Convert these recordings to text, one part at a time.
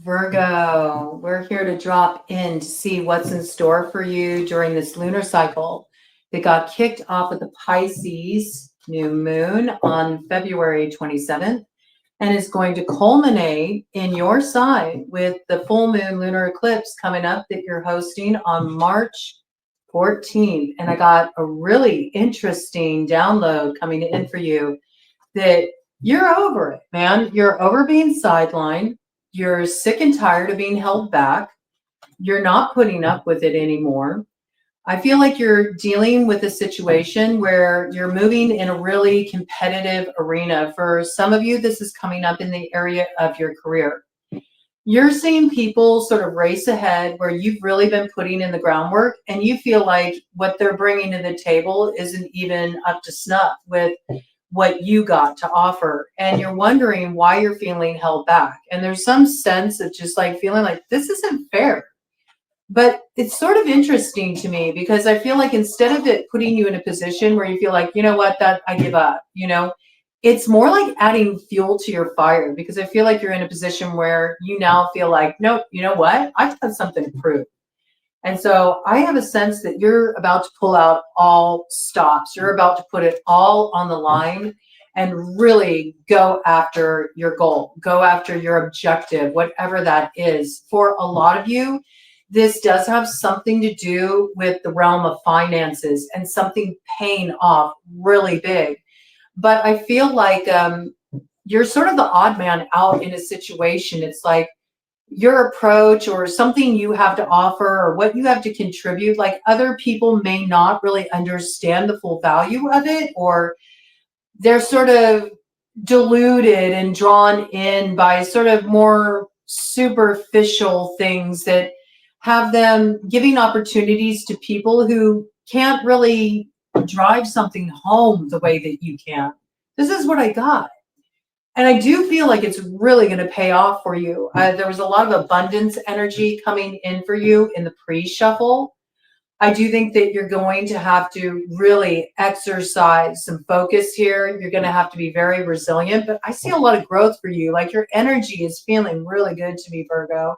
Virgo, we're here to drop in to see what's in store for you during this lunar cycle that got kicked off with the Pisces new moon on February 27th and is going to culminate in your sign with the full moon lunar eclipse coming up that you're hosting on March 14th. And I got a really interesting download coming in for you that you're over it, man. You're over being sidelined. You're sick and tired of being held back. You're not putting up with it anymore. I feel like you're dealing with a situation where you're moving in a really competitive arena. For some of you, this is coming up in the area of your career. You're seeing people sort of race ahead where you've really been putting in the groundwork and you feel like what they're bringing to the table isn't even up to snuff with what you got to offer, and you're wondering why you're feeling held back. And there's some sense of just like feeling like this isn't fair. But it's sort of interesting to me because I feel like instead of it putting you in a position where you feel like, you know what, that I give up, it's more like adding fuel to your fire, because I feel like you're in a position where you now feel like, nope, you know what, I've got something to prove. And so I have a sense that you're about to pull out all stops. You're about to put it all on the line and really go after your goal, go after your objective, whatever that is. For a lot of you, this does have something to do with the realm of finances and something paying off really big. But I feel like you're sort of the odd man out in a situation. It's like, your approach or something you have to offer or what you have to contribute, like other people may not really understand the full value of it, or they're sort of diluted and drawn in by sort of more superficial things that have them giving opportunities to people who can't really drive something home the way that you can. This is what I got. And I do feel like it's really going to pay off for you. There was a lot of abundance energy coming in for you in the pre-shuffle. I do think that you're going to have to really exercise some focus here. You're going to have to be very resilient, but I see a lot of growth for you. Like your energy is feeling really good to me, Virgo.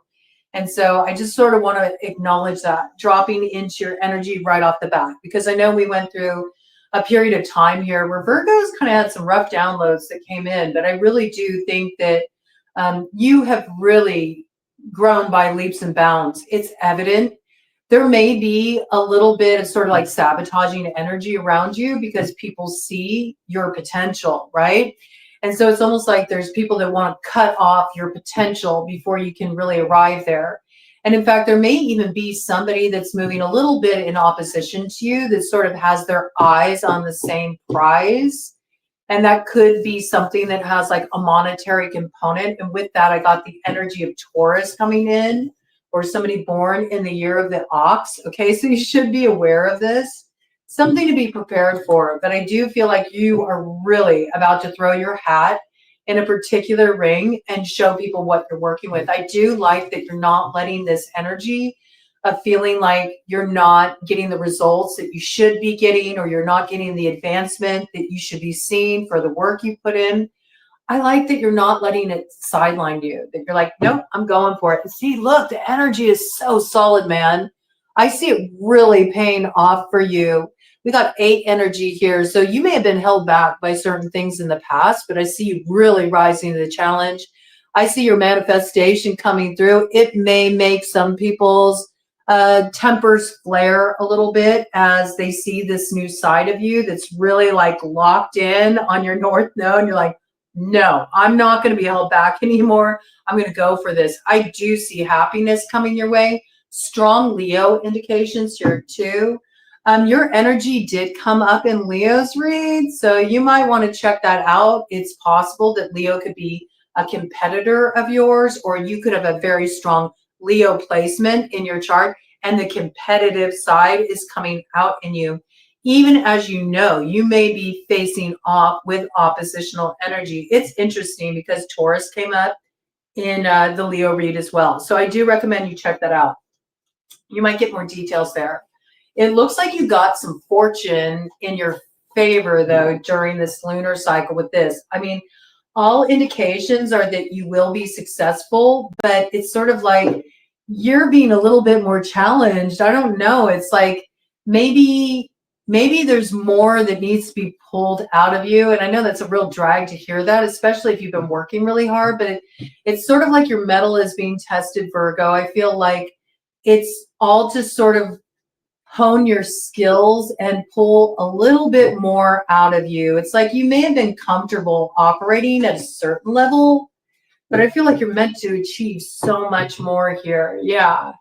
And so I just sort of want to acknowledge that, dropping into your energy right off the bat, because I know we went through a period of time here where Virgos kind of had some rough downloads that came in, but I really do think that you have really grown by leaps and bounds. It's evident. There may be a little bit of sort of like sabotaging energy around you because people see your potential, right? And so it's almost like there's people that want to cut off your potential before you can really arrive there. And in fact, there may even be somebody that's moving a little bit in opposition to you that sort of has their eyes on the same prize. And that could be something that has like a monetary component. And with that, I got the energy of Taurus coming in, or somebody born in the year of the ox. Okay, so you should be aware of this. Something to be prepared for. But I do feel like you are really about to throw your hat in a particular ring and show people what you're working with. I do like that you're not letting this energy of feeling like you're not getting the results that you should be getting, or you're not getting the advancement that you should be seeing for the work you put in. I like that you're not letting it sideline you, that you're like, nope, I'm going for it. And see, look, the energy is so solid, man. I see it really paying off for you. We got 8 energy here. So you may have been held back by certain things in the past, but I see you really rising to the challenge. I see your manifestation coming through. It may make some people's tempers flare a little bit as they see this new side of you that's really like locked in on your North Node. And you're like, no, I'm not going to be held back anymore. I'm going to go for this. I do see happiness coming your way. Strong Leo indications here too. Your energy did come up in Leo's read, so you might want to check that out. It's possible that Leo could be a competitor of yours, or you could have a very strong Leo placement in your chart, and the competitive side is coming out in you. Even as you know, you may be facing off with oppositional energy. It's interesting because Taurus came up in the Leo read as well. So I do recommend you check that out. You might get more details there. It looks like you got some fortune in your favor, though, during this lunar cycle with this. I mean, all indications are that you will be successful, but it's sort of like you're being a little bit more challenged. I don't know. It's like maybe there's more that needs to be pulled out of you. And I know that's a real drag to hear that, especially if you've been working really hard, but it's sort of like your metal is being tested, Virgo. I feel like it's all to sort of hone your skills and pull a little bit more out of you. It's like you may have been comfortable operating at a certain level, but I feel like you're meant to achieve so much more here. Yeah.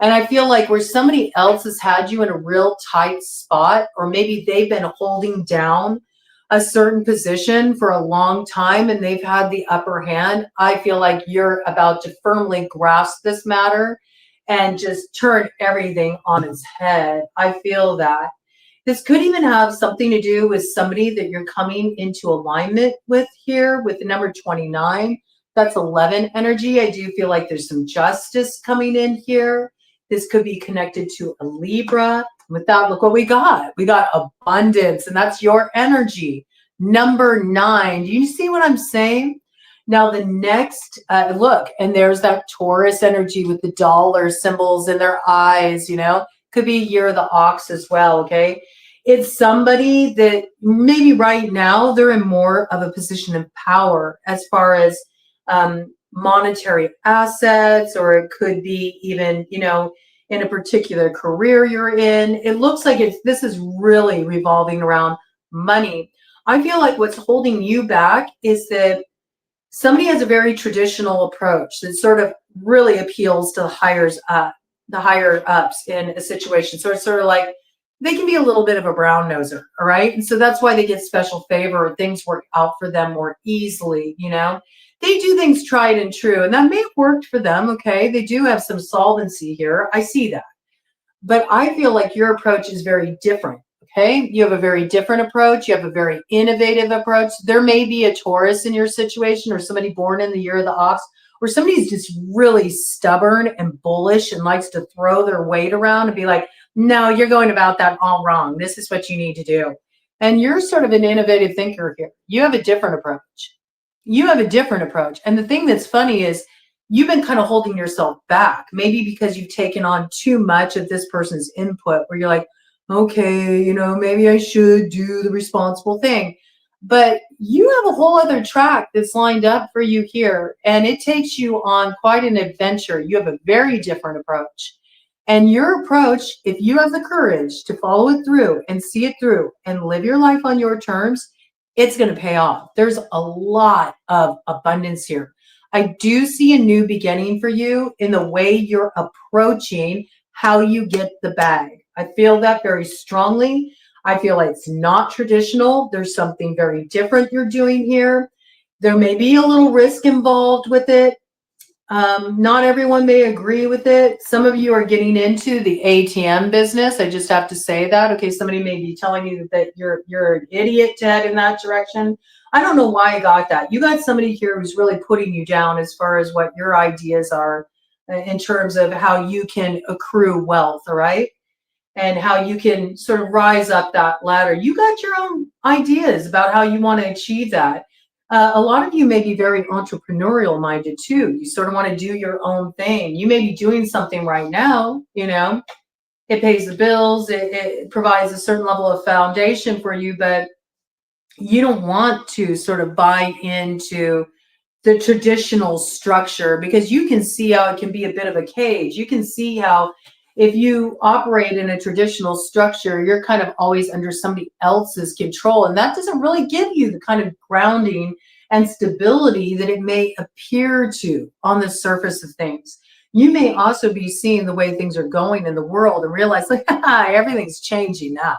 And I feel like where somebody else has had you in a real tight spot, or maybe they've been holding down a certain position for a long time and they've had the upper hand, I feel like you're about to firmly grasp this matter and just turn everything on its head. I feel that. This could even have something to do with somebody that you're coming into alignment with here with the number 29. That's 11 energy. I do feel like there's some justice coming in here. This could be connected to a Libra. With that, look what we got. We got abundance, and that's your energy. Number 9. Do you see what I'm saying? Now the next, look, and there's that Taurus energy with the dollar symbols in their eyes, could be year of the ox as well, okay? It's somebody that maybe right now they're in more of a position of power as far as monetary assets, or it could be even, in a particular career you're in. It looks like this is really revolving around money. I feel like what's holding you back is that somebody has a very traditional approach that sort of really appeals to the higher ups in a situation. So it's sort of like they can be a little bit of a brown noser, all right? And so that's why they get special favor, or things work out for them more easily, They do things tried and true, and that may have worked for them, okay? They do have some solvency here. I see that. But I feel like your approach is very different. Okay, you have a very different approach. You have a very innovative approach. There may be a Taurus in your situation, or somebody born in the year of the ox, or somebody's just really stubborn and bullish and likes to throw their weight around and be like, no, you're going about that all wrong. This is what you need to do. And you're sort of an innovative thinker here. You have a different approach. You have a different approach. And the thing that's funny is you've been kind of holding yourself back, maybe because you've taken on too much of this person's input, where you're like, okay, maybe I should do the responsible thing. But you have a whole other track that's lined up for you here, and it takes you on quite an adventure. You have a very different approach. And your approach, if you have the courage to follow it through and see it through and live your life on your terms, it's going to pay off. There's a lot of abundance here. I do see a new beginning for you in the way you're approaching how you get the bag. I feel that very strongly. I feel like it's not traditional. There's something very different you're doing here. There may be a little risk involved with it. Not everyone may agree with it. Some of you are getting into the ATM business. I just have to say that. Okay, somebody may be telling you that you're an idiot to head in that direction. I don't know why I got that. You got somebody here who's really putting you down as far as what your ideas are in terms of how you can accrue wealth, all right? And how you can sort of rise up that ladder. You got your own ideas about how you want to achieve that. A lot of you may be very entrepreneurial minded too. You sort of want to do your own thing. You may be doing something right now, it pays the bills, it provides a certain level of foundation for you, but you don't want to sort of buy into the traditional structure, because you can see how it can be a bit of a cage. You can see how if you operate in a traditional structure, you're kind of always under somebody else's control. And that doesn't really give you the kind of grounding and stability that it may appear to on the surface of things. You may also be seeing the way things are going in the world and realize, like, everything's changing now.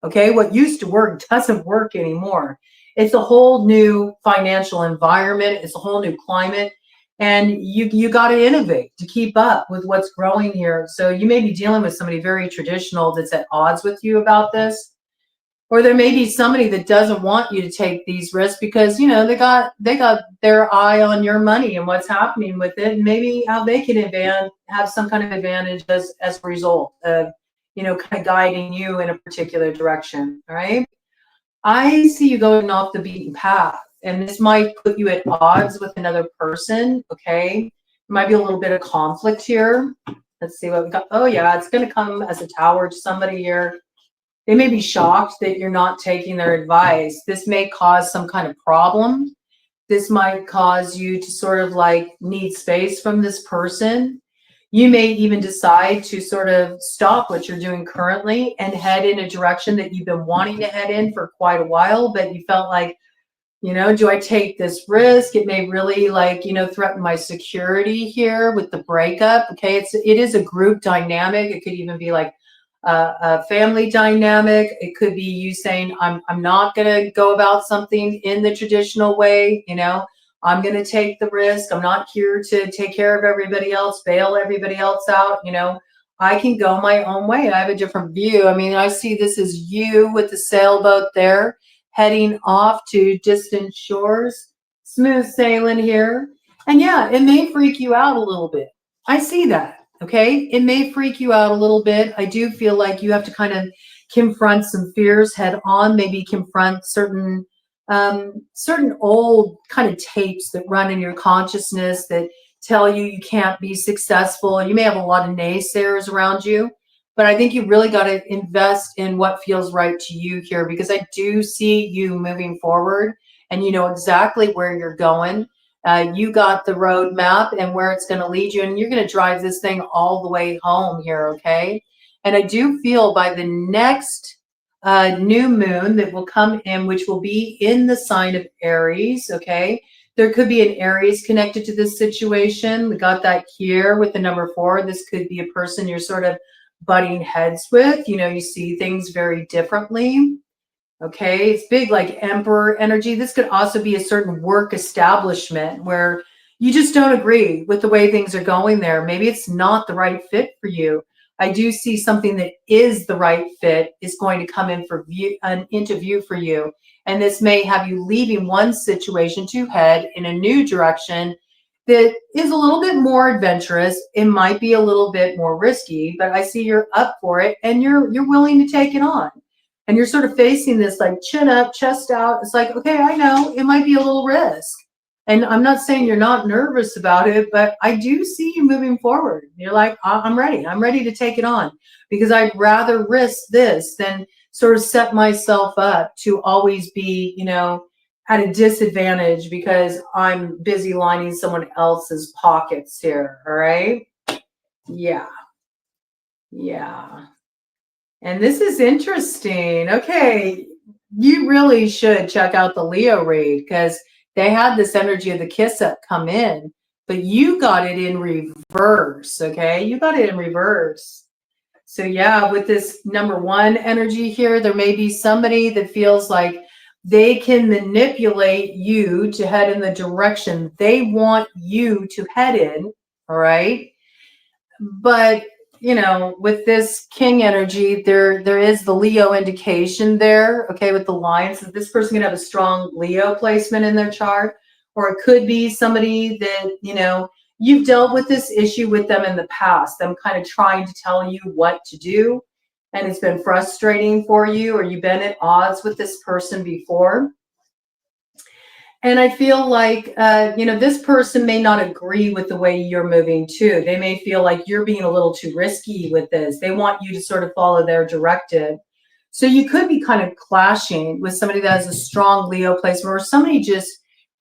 Okay, what used to work doesn't work anymore. It's a whole new financial environment. It's a whole new climate. And you got to innovate to keep up with what's growing here. So you may be dealing with somebody very traditional that's at odds with you about this. Or there may be somebody that doesn't want you to take these risks because, they got their eye on your money and what's happening with it, and maybe how they can have some kind of advantage as a result of, kind of guiding you in a particular direction, all right? I see you going off the beaten path. and this might put you at odds with another person, okay? There might be a little bit of conflict here. Let's see what we got. Oh yeah, it's going to come as a tower to somebody here. They may be shocked that you're not taking their advice. This may cause some kind of problem. This might cause you to sort of like need space from this person. You may even decide to sort of stop what you're doing currently and head in a direction that you've been wanting to head in for quite a while, but you felt like, you know, do I take this risk? It may really like, you know, threaten my security here with the breakup. Okay, it is a group dynamic. It could even be like a family dynamic. It could be you saying, I'm not going to go about something in the traditional way. You know, I'm going to take the risk. I'm not here to take care of everybody else, bail everybody else out. You know, I can go my own way. I have a different view. I mean, I see this as you with the sailboat there, heading off to distant shores, smooth sailing here. And yeah, it may freak you out a little bit. I see that. Okay, it may freak you out a little bit. I do feel like you have to kind of confront some fears head on, maybe confront certain old kind of tapes that run in your consciousness that tell you you can't be successful. You may have a lot of naysayers around you, but I think you really got to invest in what feels right to you here, because I do see you moving forward and you know exactly where you're going. You got the roadmap and where it's going to lead you, and you're going to drive this thing all the way home here, okay? And I do feel by the next new moon that will come in, which will be in the sign of Aries, okay? There could be an Aries connected to this situation. We got that here with the number 4. This could be a person you're sort of butting heads with. You know, you see things very differently. Okay, it's big like emperor energy. This could also be a certain work establishment where you just don't agree with the way things are going there. Maybe it's not the right fit for you. I do see something that is the right fit is going to come in for an interview for you. And this may have you leaving one situation to head in a new direction that is a little bit more adventurous. It might be a little bit more risky, but I see you're up for it and you're willing to take it on. And you're sort of facing this like chin up, chest out. It's like, okay, I know it might be a little risk. And I'm not saying you're not nervous about it, but I do see you moving forward. You're like, I'm ready. I'm ready to take it on because I'd rather risk this than sort of set myself up to always be, you know, at a disadvantage because I'm busy lining someone else's pockets here. All right. Yeah. Yeah. And this is interesting. Okay, you really should check out the Leo read because they had this energy of the kiss up come in, but you got it in reverse, okay? You got it in reverse. So yeah, with this number 1 energy here, there may be somebody that feels like they can manipulate you to head in the direction they want you to head in, all right? But you know, with this king energy, there is the Leo indication there, okay, with the lines. So this person can have a strong Leo placement in their chart, or it could be somebody that, you know, you've dealt with this issue with them in the past, them kind of trying to tell you what to do, and it's been frustrating for you, or you've been at odds with this person before. And I feel like, you know, this person may not agree with the way you're moving too. They may feel like you're being a little too risky with this. They want you to sort of follow their directive. So you could be kind of clashing with somebody that has a strong Leo placement, or somebody just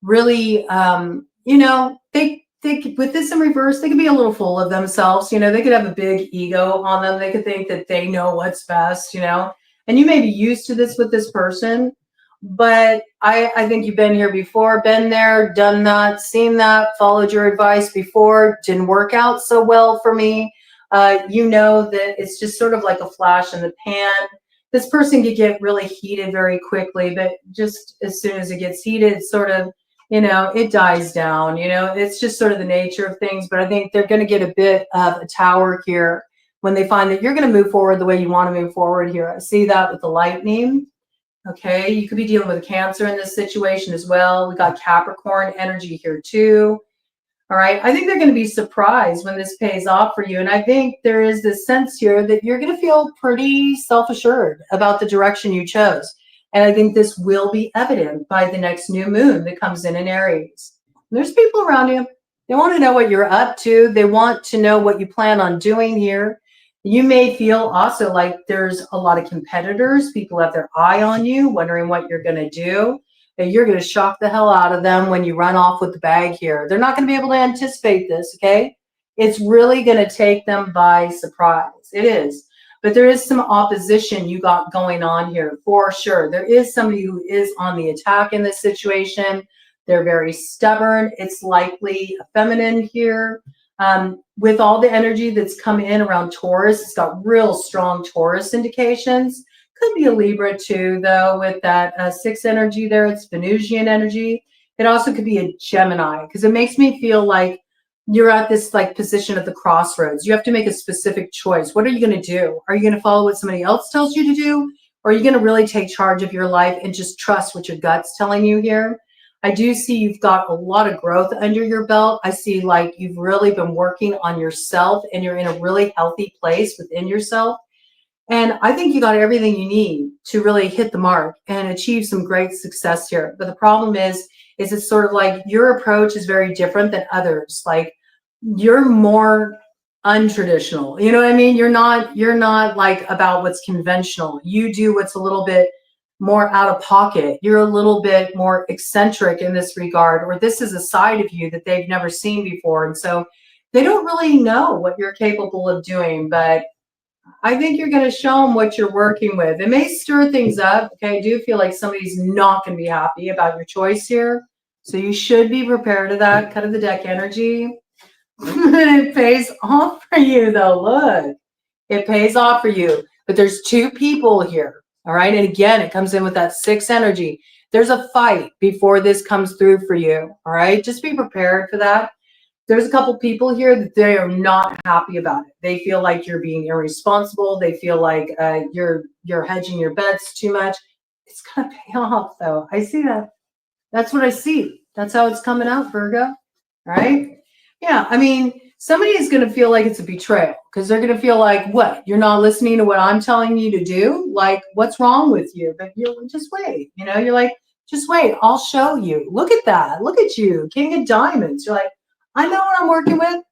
really, you know, they with this in reverse, they could be a little full of themselves. You know, they could have a big ego on them. They could think that they know what's best, you know, and you may be used to this with this person. But I think you've been here before, been there, done that, seen that, followed your advice before, didn't work out so well for me. You know that it's just sort of like a flash in the pan. This person could get really heated very quickly, but just as soon as it gets heated, it's sort of, you know, it dies down. You know, it's just sort of the nature of things. But I think they're going to get a bit of a tower here when they find that you're going to move forward the way you want to move forward here. I see that with the lightning. Okay, you could be dealing with Cancer in this situation as well. We got Capricorn energy here too. All right, I think they're going to be surprised when this pays off for you. And I think there is this sense here that you're going to feel pretty self-assured about the direction you chose. And I think this will be evident by the next new moon that comes in Aries. And there's people around you. They want to know what you're up to. They want to know what you plan on doing here. You may feel also like there's a lot of competitors. People have their eye on you, wondering what you're going to do. That you're going to shock the hell out of them when you run off with the bag here. They're not going to be able to anticipate this, okay? It's really going to take them by surprise. It is. But there is some opposition you got going on here, for sure. There is somebody who is on the attack in this situation. They're very stubborn. It's likely a feminine here. With all the energy that's come in around Taurus, it's got real strong Taurus indications. Could be a Libra too, though, with that 6 energy there. It's Venusian energy. It also could be a Gemini, because it makes me feel like you're at this like position at the crossroads. You have to make a specific choice. What are you going to do? Are you going to follow what somebody else tells you to do? Or are you going to really take charge of your life and just trust what your gut's telling you here? I do see you've got a lot of growth under your belt. I see like you've really been working on yourself and you're in a really healthy place within yourself. And I think you got everything you need to really hit the mark and achieve some great success here. But the problem is it's sort of like your approach is very different than others. Like you're more untraditional. You know what I mean? You're not like about what's conventional. You do what's a little bit more out of pocket. You're a little bit more eccentric in this regard, or this is a side of you that they've never seen before. And so they don't really know what you're capable of doing, but I think you're going to show them what you're working with. It may stir things up. Okay. I do feel like somebody's not going to be happy about your choice here. So you should be prepared to that cut of the deck energy. It pays off for you though. Look, it pays off for you, but there's 2 people here. All right. And again, it comes in with that 6 energy. There's a fight before this comes through for you. All right. Just be prepared for that. There's a couple people here that they are not happy about it. They feel like you're being irresponsible. They feel like you're hedging your bets too much. It's going to pay off though. I see that. That's what I see. That's how it's coming out, Virgo. All right. Yeah. I mean, somebody is going to feel like it's a betrayal because they're going to feel like, what? You're not listening to what I'm telling you to do? Like, what's wrong with you? But you're just wait. You know, you're like, just wait. I'll show you. Look at that. Look at you. King of Diamonds. You're like, I know what I'm working with.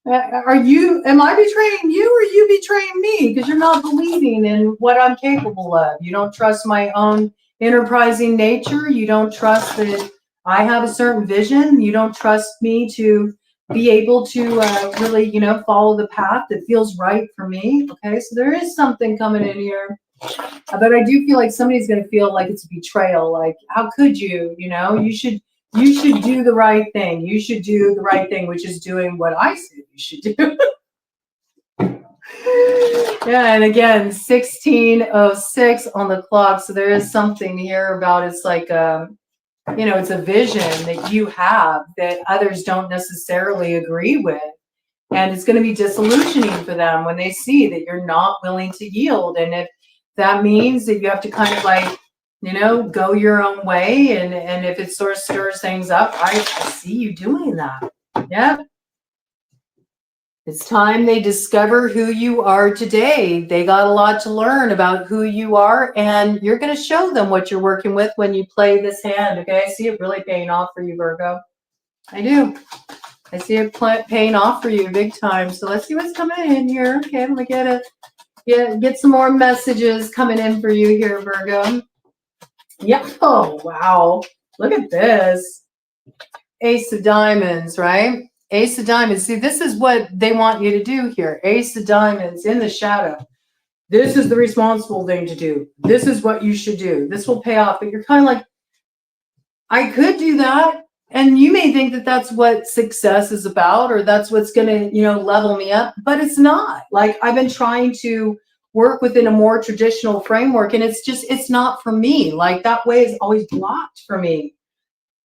Am I betraying you or you betraying me? Because you're not believing in what I'm capable of. You don't trust my own enterprising nature. You don't trust that I have a certain vision. You don't trust me to be able to really, follow the path that feels right for me. Okay, so there is something coming in here. But I do feel like somebody's going to feel like it's a betrayal. Like, how could you, you should do the right thing. You should do the right thing, which is doing what I said you should do. Yeah, and again, 1606 on the clock. So there is something here about it's like, it's a vision that you have that others don't necessarily agree with. And it's going to be disillusioning for them when they see that you're not willing to yield. And if that means that you have to kind of like, go your own way. And if it sort of stirs things up, I see you doing that. Yeah. It's time they discover who you are today. They got a lot to learn about who you are, and you're going to show them what you're working with when you play this hand. Okay. I see it really paying off for you, Virgo. I do. I see it paying off for you big time. So let's see what's coming in here. Okay. I'm going to get some more messages coming in for you here, Virgo. Yeah. Oh, wow. Look at this. Ace of Diamonds, right? Ace of Diamonds. See, this is what they want you to do here. Ace of Diamonds in the shadow. This is the responsible thing to do. This is what you should do. This will pay off. But you're kind of like, I could do that. And you may think that that's what success is about, or that's what's going to, level me up. But it's not. Like, I've been trying to work within a more traditional framework, and it's not for me. Like, that way is always blocked for me.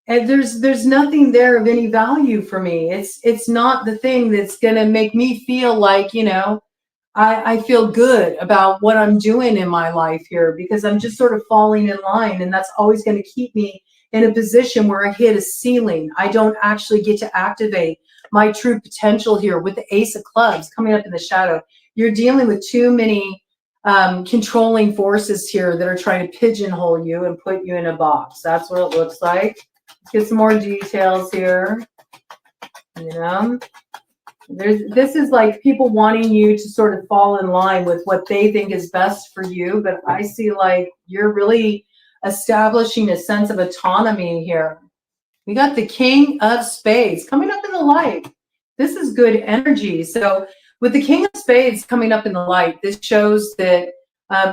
And there's nothing there of any value for me. It's not the thing that's going to make me feel like, I feel good about what I'm doing in my life here, because I'm just sort of falling in line, and that's always going to keep me in a position where I hit a ceiling. I don't actually get to activate my true potential here with the Ace of Clubs coming up in the shadow. You're dealing with too many controlling forces here that are trying to pigeonhole you and put you in a box. That's what it looks like. Let's get some more details here. You know, this is like people wanting you to sort of fall in line with what they think is best for you. But I see like you're really establishing a sense of autonomy here. We got the King of Spades coming up in the light. This is good energy. So with the King of Spades coming up in the light, this shows that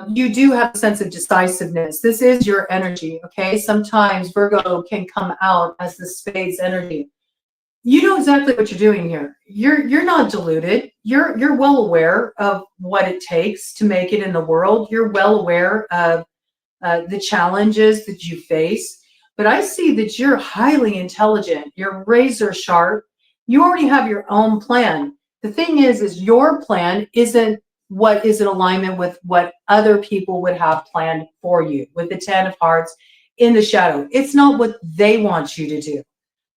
you do have a sense of decisiveness. This is your energy, okay? Sometimes Virgo can come out as the Spades energy. You know exactly what you're doing here. You're not deluded. You're well aware of what it takes to make it in the world. You're well aware of the challenges that you face. But I see that you're highly intelligent. You're razor sharp. You already have your own plan. The thing is your plan isn't what is in alignment with what other people would have planned for you with the 10 of hearts in the shadow. It's not what they want you to do.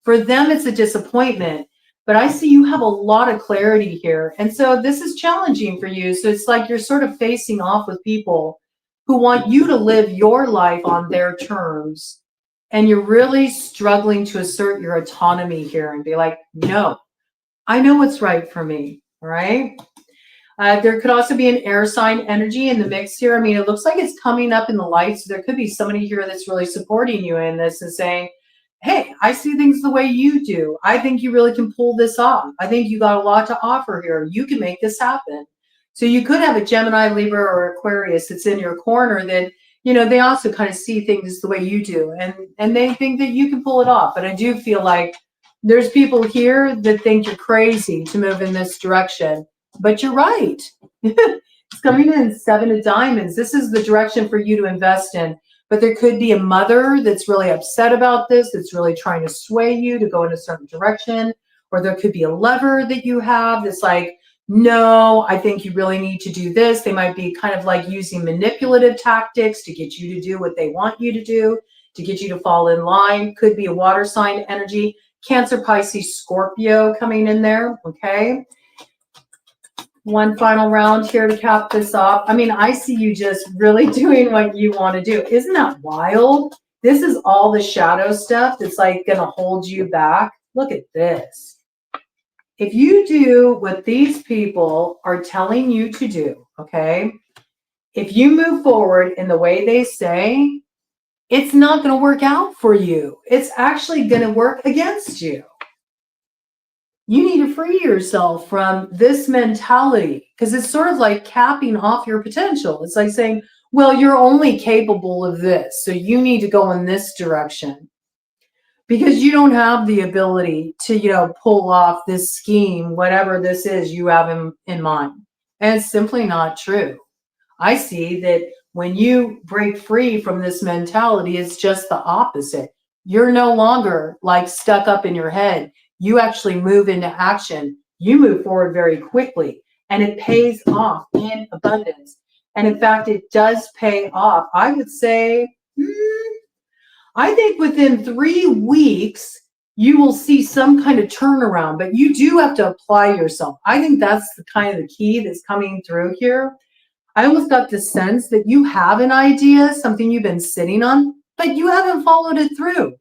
For them, it's a disappointment. But I see you have a lot of clarity here. And so this is challenging for you. So it's like you're sort of facing off with people who want you to live your life on their terms. And you're really struggling to assert your autonomy here and be like, no, I know what's right for me, all right? There could also be an air sign energy in the mix here. I mean, it looks like it's coming up in the light. So there could be somebody here that's really supporting you in this and saying, hey, I see things the way you do. I think you really can pull this off. I think you got a lot to offer here. You can make this happen. So you could have a Gemini, Libra, or Aquarius that's in your corner that, you know, they also kind of see things the way you do. And they think that you can pull it off. But I do feel like there's people here that think you're crazy to move in this direction. But you're right. It's coming in 7 of diamonds. This is the direction for you to invest in. But there could be a mother that's really upset about this, that's really trying to sway you to go in a certain direction. Or there could be a lover that you have that's like, no, I think you really need to do this. They might be kind of like using manipulative tactics to get you to do what they want you to do, to get you to fall in line. Could be a water sign energy. Cancer, Pisces, Scorpio coming in there, okay? One final round here to cap this off. I mean, I see you just really doing what you want to do. Isn't that wild? This is all the shadow stuff that's like going to hold you back. Look at this. If you do what these people are telling you to do, okay, if you move forward in the way they say, it's not going to work out for you. It's actually going to work against you. You need to free yourself from this mentality because it's sort of like capping off your potential. It's like saying, well, you're only capable of this, so you need to go in this direction because you don't have the ability to, you know, pull off this scheme, whatever this is you have in mind. And it's simply not true. I see that when you break free from this mentality, it's just the opposite. You're no longer like stuck up in your head. You actually move into action. You move forward very quickly and it pays off in abundance. And in fact, it does pay off. I would say, I think within 3 weeks, you will see some kind of turnaround, but you do have to apply yourself. I think that's the kind of the key that's coming through here. I almost got the sense that you have an idea, something you've been sitting on, but you haven't followed it through.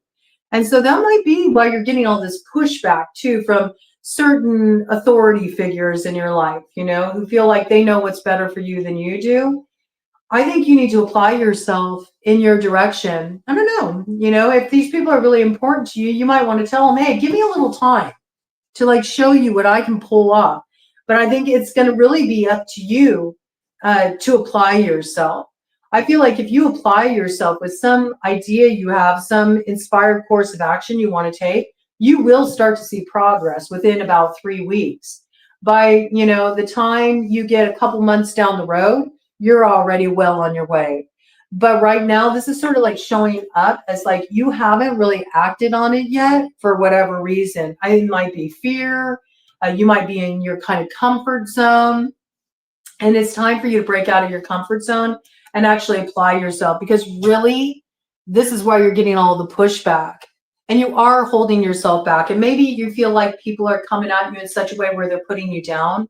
And so that might be why you're getting all this pushback too from certain authority figures in your life, you know, who feel like they know what's better for you than you do. I think you need to apply yourself in your direction. I don't know, you know, if these people are really important to you, you might want to tell them, hey, give me a little time to like show you what I can pull off. But I think it's going to really be up to you to apply yourself. I feel like if you apply yourself with some idea you have, some inspired course of action you want to take, you will start to see progress within about 3 weeks. By, you know, the time you get a couple months down the road, you're already well on your way. But right now, this is sort of like showing up as like you haven't really acted on it yet for whatever reason. It might be fear. You might be in your kind of comfort zone. And it's time for you to break out of your comfort zone and actually apply yourself, because really, this is why you're getting all the pushback. And you are holding yourself back. And maybe you feel like people are coming at you in such a way where they're putting you down.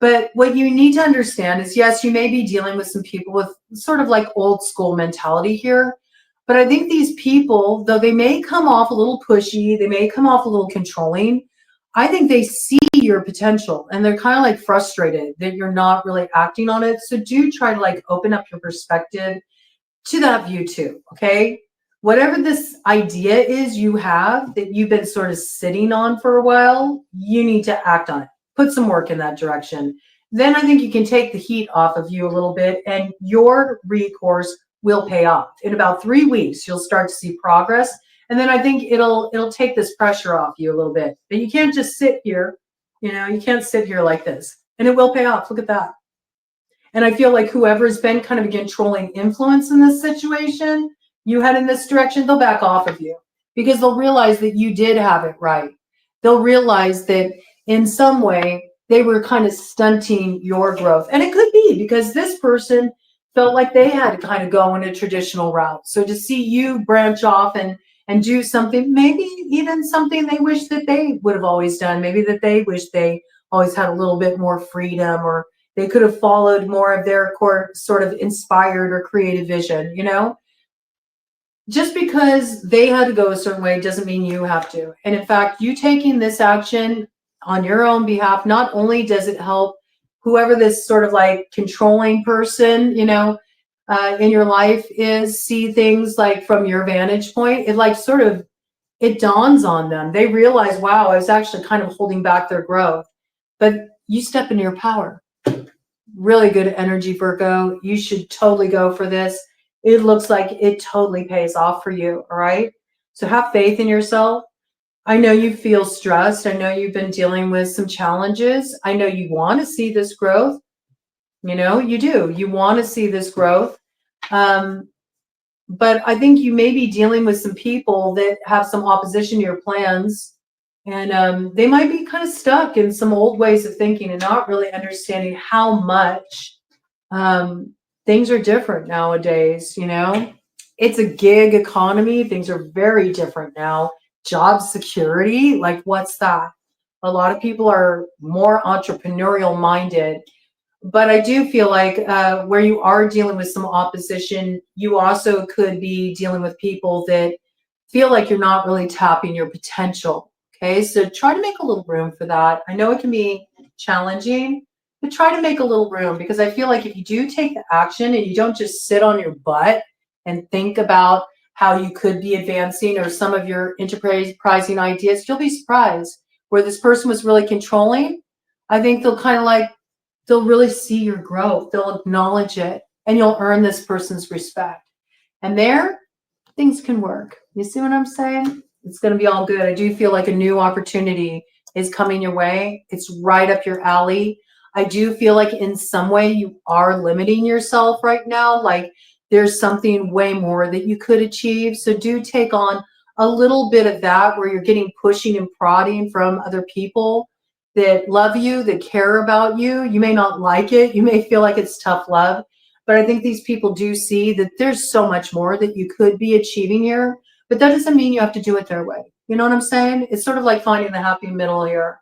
But what you need to understand is, yes, you may be dealing with some people with sort of like old school mentality here. But I think these people, though they may come off a little pushy, they may come off a little controlling, I think they see your potential and they're kind of like frustrated that you're not really acting on it. So do try to like open up your perspective to that view too, okay? Whatever this idea is you have that you've been sort of sitting on for a while, you need to act on it. Put some work in that direction. Then I think you can take the heat off of you a little bit and your recourse will pay off. In about 3 weeks, you'll start to see progress. And then I think it'll take this pressure off you a little bit. But you can't just sit here, you can't sit here like this. And it will pay off. Look at that. And I feel like whoever's been kind of a controlling influence in this situation, you head in this direction, they'll back off of you because they'll realize that you did have it right. They'll realize that in some way they were kind of stunting your growth. And it could be because this person felt like they had to kind of go in a traditional route. So to see you branch off and do something, maybe even something they wish that they would have always done, maybe that they wish they always had a little bit more freedom, or they could have followed more of their core sort of inspired or creative vision, Just because they had to go a certain way doesn't mean you have to. And in fact, you taking this action on your own behalf, not only does it help whoever this sort of like controlling person, in your life is, see things like from your vantage point, it like sort of, it dawns on them. They realize, wow, I was actually kind of holding back their growth. But you step into your power. Really good energy, Virgo. You should totally go for this. It looks like it totally pays off for you. All right. So have faith in yourself. I know you feel stressed. I know you've been dealing with some challenges. I know you want to see this growth. You do. You want to see this growth. But I think you may be dealing with some people that have some opposition to your plans. And they might be kind of stuck in some old ways of thinking and not really understanding how much things are different nowadays. It's a gig economy. Things are very different now. Job security, like what's that? A lot of people are more entrepreneurial minded. But I do feel like where you are dealing with some opposition, you also could be dealing with people that feel like you're not really tapping your potential. Okay, so try to make a little room for that. I know it can be challenging, but try to make a little room, because I feel like if you do take the action and you don't just sit on your butt and think about how you could be advancing or some of your enterprising ideas, you'll be surprised. Where this person was really controlling, I think they'll kind of like, they'll really see your growth. They'll acknowledge it, and you'll earn this person's respect. And there, things can work. You see what I'm saying? It's going to be all good. I do feel like a new opportunity is coming your way. It's right up your alley. I do feel like in some way you are limiting yourself right now. Like there's something way more that you could achieve. So do take on a little bit of that where you're getting pushing and prodding from other people that love you, that care about you. You may not like it. You may feel like it's tough love. But I think these people do see that there's so much more that you could be achieving here. But that doesn't mean you have to do it their way. You know what I'm saying? It's sort of like finding the happy middle here.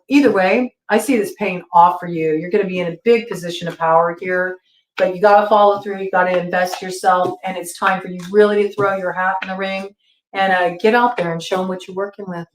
Either way, I see this paying off for you. You're going to be in a big position of power here. But you got to follow through. You got to invest yourself. And it's time for you really to throw your hat in the ring and get out there and show them what you're working with.